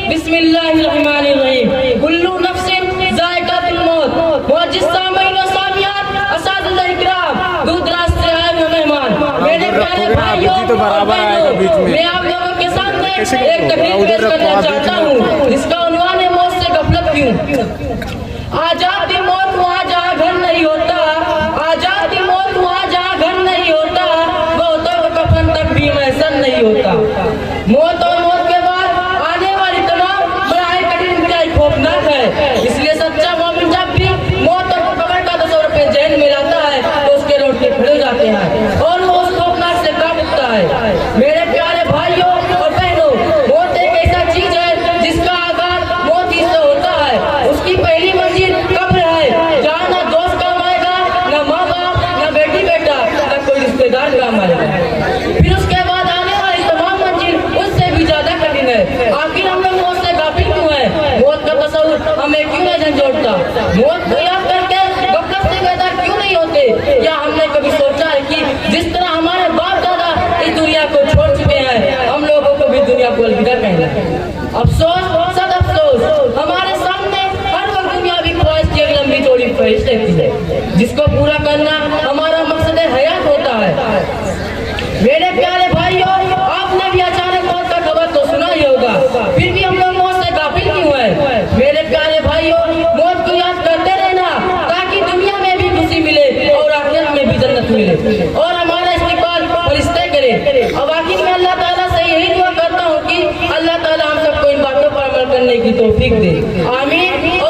बिस्मिल्लाहिर्रहमानिर्रहीम। कुल्लू नफ्सिन जायकातुल मौत। मुअज्जिज सामीन व सामियात, असातिज़ा इकराम, दूर दराज से आए हुए मेहमान, मेरे प्यारे भाइयों और बहनों, मैं आप लोगों के सामने एक तकरीर पेश करना चाहता हूँ जिसका उन्वान है मौत से गफलत क्यों। आजादी मौत वहाँ जहाँ घर नहीं होता, आजादी मौत वहाँ जहाँ घर नहीं होता, बहुतों को कफन तक भी मैसर नहीं होता। मौत और मौत के बाद आने वाली तमाम बड़ाई कठिन बुराई खौफनाक है, इसलिए सच्चा मोमिन जब भी मौत और कब्र का तस्वर पे जहन में लाता है तो उसके रोंगटे खड़े हो जाते हैं और वो उस खौफनाक से कांप उठता है। मेरे प्यारे भाइयों और बहनों, मौत एक ऐसा चीज है जिसका आगाज मौत ही से होता है। उसकी पहली मंजिल कब्र है, जहाँ ना दोस्त काम आएगा, ना माँ बाप, ना बेटी बेटा, ना कोई रिश्तेदार काम आएगा। फिर उसके बाद आने वाली तमाम मंजिल उससे भी ज्यादा कठिन है। आखिर हम लोग मौत से गाफिल क्यों है? मौत का तस्वुर हमें क्यों नहीं झंझोड़ता? मौत को याद करके गफलत से बेदार क्यों नहीं होते? क्या हमने कभी सोचा है कि जिस तरह हमारे बाप दादा इस दुनिया को छोड़ चुके हैं, हम लोगों को भी दुनिया को अलविदा कहना है। अफसोस, सद अफसोस, हमारे सामने हर वक्त दुनियावी ख्वाहिश की एक लंबी चौड़ी ख्वाहिश रहती है जिसको पूरा करना हमारा मकसद हयात होता है। मेरे प्यारे भाइयों, आपने भी अचानक मौत का खबर तो सुना ही होगा, फिर भी हम लोग मौत से गाफिल क्यों हैं? मेरे प्यारे भाइयों, मौत को याद करते रहना ताकि दुनिया में भी खुशी मिले और आखिरत में भी जन्नत मिले और हमारा इस्तिकबाल फरिश्ते करे। अब आखिर में अल्लाह ताला से यही दुआ करता हूँ कि अल्लाह ताला हम सबको इन बातों पर अमल करने की तौफीक दे। आमीन।